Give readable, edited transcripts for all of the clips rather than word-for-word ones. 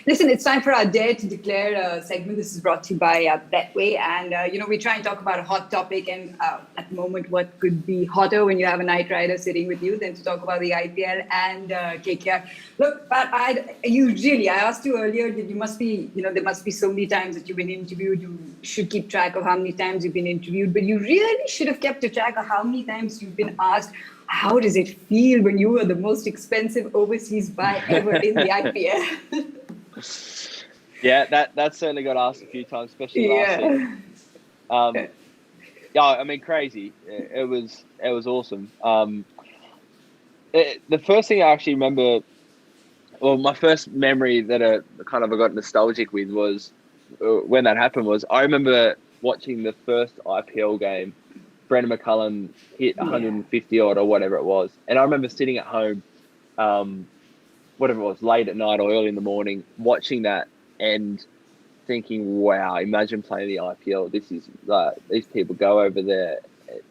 Listen, it's time for our Dare to Declare segment. This is brought to you by Betway. And, we try and talk about a hot topic. And at the moment, what could be hotter when you have a Knight Rider sitting with you than to talk about the IPL and KKR? Look, Pat, I asked you earlier that there must be so many times that you've been interviewed. You should keep track of how many times you've been interviewed. But you really should have kept a track of how many times you've been asked, how does it feel when you were the most expensive overseas buy ever in the IPL? Yeah, that certainly got asked a few times, especially last year. I mean, crazy. It was awesome. The first thing I actually remember, well, my first memory that I got nostalgic with was when that happened. Was I remember watching the first IPL game. Brendan McCullum hit 150 odd or whatever it was, and I remember sitting at home, whatever it was, late at night or early in the morning, watching that and thinking, wow, imagine playing the IPL. This is these people go over there,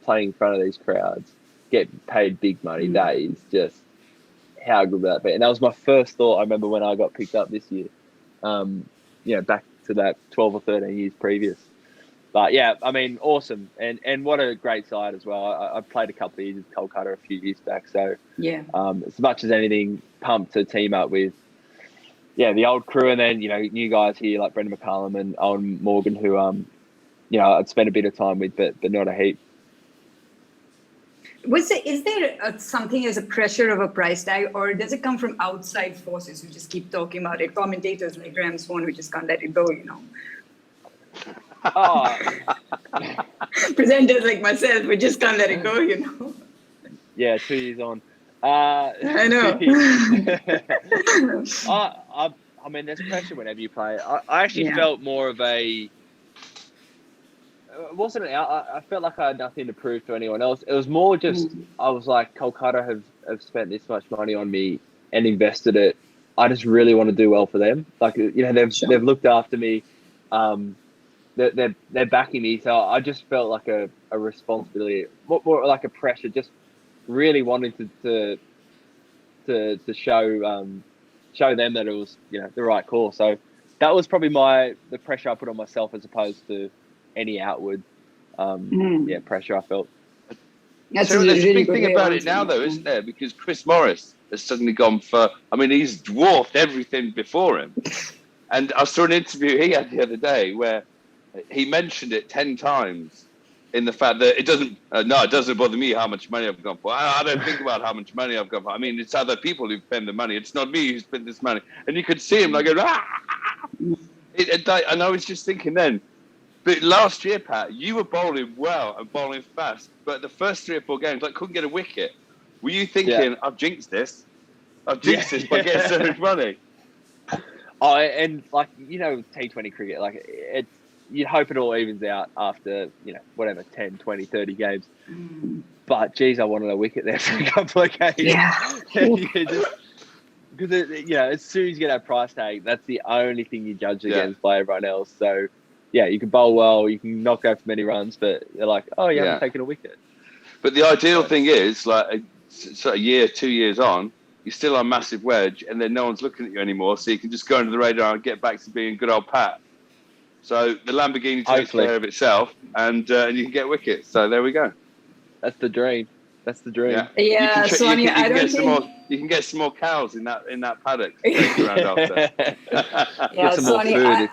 playing in front of these crowds, get paid big money. That is just, how good would that be? And that was my first thought. I remember when I got picked up this year, back to that 12 or 13 years previous. But yeah, I mean, awesome. And what a great side as well. I played a couple of years with Kolkata a few years back. So as much as anything, pumped to team up with, the old crew. And then, new guys here like Brendan McCullum and Owen Morgan, who, I'd spent a bit of time with, but not a heap. Is there something as a pressure of a price tag, or does it come from outside forces who just keep talking about it? Commentators like Graeme, Swann, who just can't let it go, Oh. Presenters like myself, we just can't let it go, Yeah, 2 years on. I know. I mean, there's pressure whenever you play. I actually felt more of a... It wasn't. I felt like I had nothing to prove to anyone else. It was more just, I was like, Kolkata have spent this much money on me and invested it. I just really want to do well for them. Like, they've looked after me. They're backing me, so I just felt like a responsibility, more like a pressure, just really wanting to show them that it was the right call. So that was probably the pressure I put on myself as opposed to any outward pressure I felt. That's so there's really a big thing about it now, though, isn't there? Because Chris Morris has suddenly gone for. I mean, he's dwarfed everything before him. And I saw an interview he had the other day where he mentioned it 10 times in the fact that it doesn't bother me how much money I've gone for. I don't think about how much money I've gone for. I mean, it's other people who spend the money. It's not me who spent this money. And you could see him like, and I was just thinking then, but last year, Pat, you were bowling well and bowling fast, but the first 3 or 4 games, couldn't get a wicket. Were you thinking, I've jinxed this? I've jinxed this by getting so much money. Oh, and T20 cricket, you hope it all evens out after, 10, 20, 30 games. But, geez, I wanted a wicket there for a couple of games. Yeah. Because, as soon as you get that price tag, that's the only thing you judge against by everyone else. So, you can bowl well, you can not go for many runs, but they're like, oh, you haven't taken a wicket. But the ideal thing is, a 2 years on, you're still on massive wedge, and then no one's looking at you anymore, so you can just go under the radar and get back to being good old Pat. So the Lamborghini takes care of itself, and you can get wickets. So there we go. That's the dream. Yeah, Swann, you can get some more cows in that paddock. Around after. Get some more food.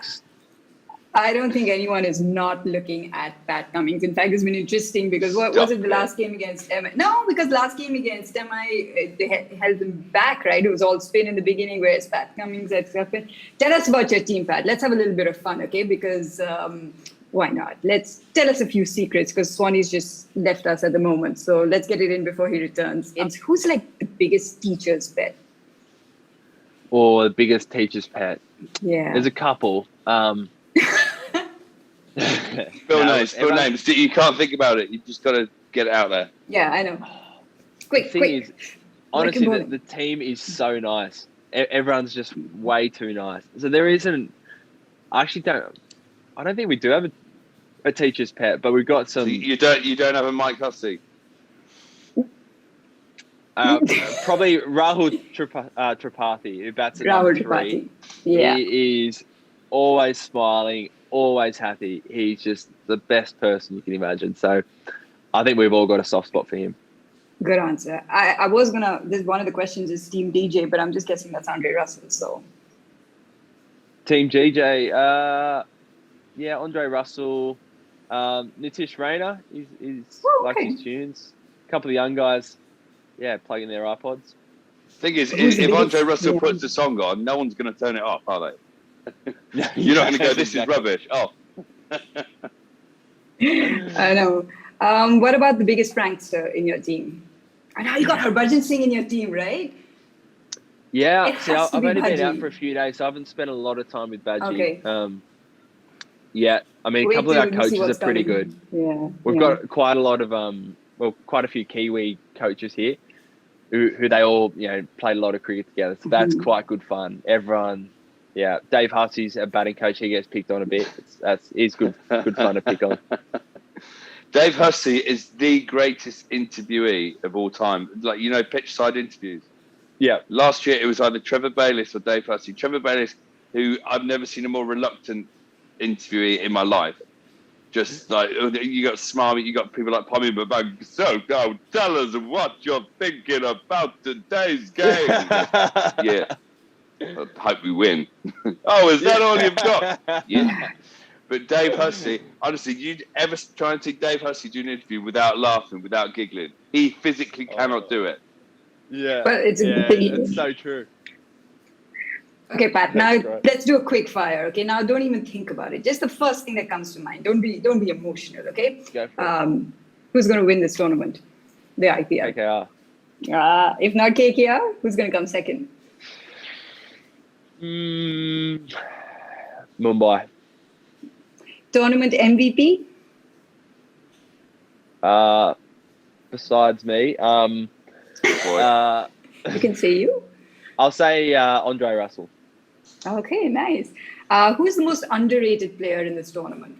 I don't think anyone is not looking at Pat Cummins. In fact, it's been interesting because was it the last game against MI? No, because last game against MI, they held them back, right? It was all spin in the beginning, whereas Pat Cummins had spin. Tell us about your team, Pat. Let's have a little bit of fun, okay? Because why not? Tell us a few secrets, because Swanny's just left us at the moment. So let's get it in before he returns. Who's the biggest teacher's pet? Or the biggest teacher's pet? Yeah. There's a couple. Spill names. You can't think about it. You just got to get it out there. Yeah, I know. Quick. Is, honestly, the team is so nice. Everyone's just way too nice. So there isn't. I don't think we do have a teacher's pet, but we've got some. So you don't have a Mike Hussey. Probably Rahul Tripathi, who bats at Rahul number 3. Tripathi. Yeah. He is always smiling, always happy. He's just the best person you can imagine. So I think we've all got a soft spot for him. Good answer. I was gonna. This one of the questions is Team DJ, but I'm just guessing that's Andre Russell. So Team GJ, yeah, Andre Russell, Nitish Rayner is likes his tunes. A couple of young guys, yeah, plugging their iPods. Thing is, if Andre Russell puts the song on, no one's going to turn it off, are they? You're not going to go, this is rubbish. Oh. I know. What about the biggest prankster in your team? And now you got Harbhajan Singh in your team, right? Yeah, see, I've only been out for a few days, so I haven't spent a lot of time with Badgie. Okay. Yeah, I mean, a couple of our coaches are pretty good. Yeah. We've got quite a lot of, quite a few Kiwi coaches here who they all, played a lot of cricket together. So that's quite good fun. Everyone, yeah. Dave Hussey's a batting coach. He gets picked on a bit. It's good fun to pick on. Dave Hussey is the greatest interviewee of all time. Like, pitch side interviews. Yeah. Last year, it was either Trevor Bayliss or Dave Hussey. Trevor Bayliss, who I've never seen a more reluctant interviewee in my life. Just like, you got Smarmy, you got people like Pommy Babang. So, now tell us what you're thinking about today's game. Yeah. I hope we win. Oh, is that all you've got? Yeah. But Dave Hussey, honestly, you'd ever try and see Dave Hussey do an interview without laughing, without giggling? He physically cannot do it. Yeah. But it's so true. Okay, Pat, now let's do a quick fire. Okay, now don't even think about it. Just the first thing that comes to mind. Don't be emotional, okay? Go for it. Who's going to win this tournament? The IPL. KKR. If not KKR, who's going to come second? Mumbai. Tournament MVP? Besides me, You can say you. I'll say Andre Russell. Okay, nice. Who's the most underrated player in this tournament?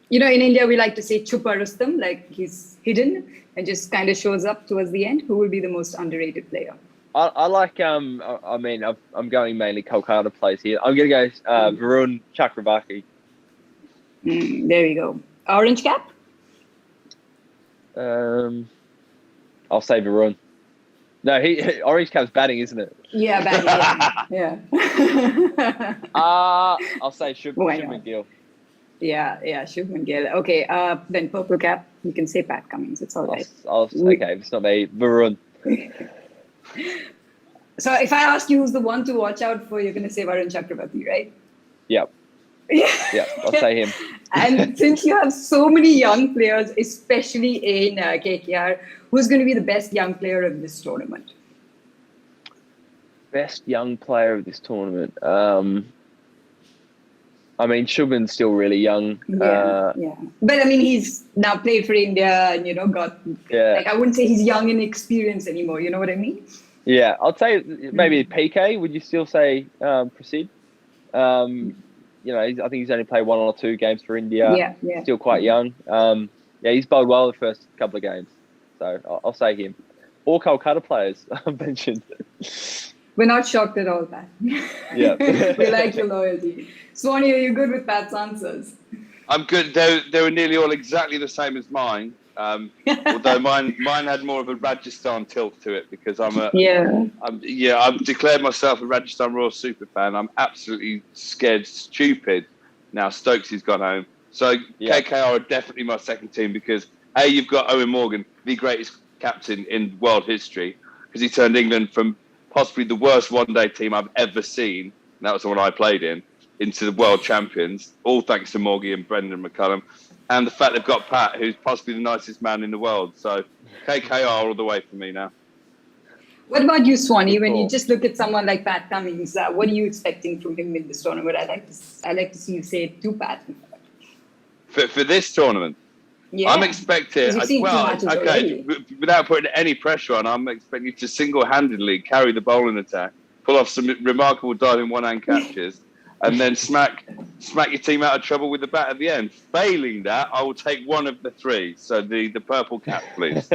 In India, we like to say Chupa Rustam, like he's hidden and just kind of shows up towards the end. Who will be the most underrated player? I like, I'm going mainly Kolkata plays here. I'm going to go Varun Chakravarti. There we go. Orange cap? I'll say Varun. No, Orange Cap's batting, isn't it? Yeah, batting. Yeah. I'll say Shubman Gill. Yeah, Shubman Gill. Okay, then purple cap, you can say Pat Cummins. It's all right. Okay, if it's not me, Varun. So if I ask you who's the one to watch out for, you're going to say Varun Chakravarti, right? Yep. Yeah, I'll say him. And since you have so many young players, especially in KKR, who's going to be the best young player of this tournament? Best young player of this tournament. I mean, Shubman's still really young. Yeah. But I mean, he's now played for India and, got, I wouldn't say he's young and experienced anymore. You know what I mean? Yeah, I'd say maybe PK. Would you still say Prasid? I think he's only played 1 or 2 games for India. Yeah. Still quite young. He's bowled well the first couple of games. So I'll say him. All Kolkata players I've mentioned. We're not shocked at all, Pat. Yeah. We like your loyalty. Swann, are you good with Pat's answers? I'm good. They were nearly all exactly the same as mine. Although mine had more of a Rajasthan tilt to it because I've declared myself a Rajasthan Royal super fan. I'm absolutely scared stupid now Stokesy's gone home. So KKR are definitely my second team because you've got Owen Morgan, the greatest captain in world history, because he turned England from possibly the worst one-day team I've ever seen, and that was the one I played in, into the world champions, all thanks to Morgie and Brendan McCullum. And the fact they've got Pat, who's possibly the nicest man in the world. So KKR all the way for me now. What about you, Swanee? When you just look at someone like Pat Cummins, what are you expecting from him in this tournament? I like to see you say it to Pat. For this tournament? Yeah. I'm expecting, without putting any pressure on, I'm expecting you to single-handedly carry the bowling attack, pull off some remarkable diving one-hand catches, and then smack your team out of trouble with the bat at the end. Failing that, I will take one of the 3. So the purple cap, please.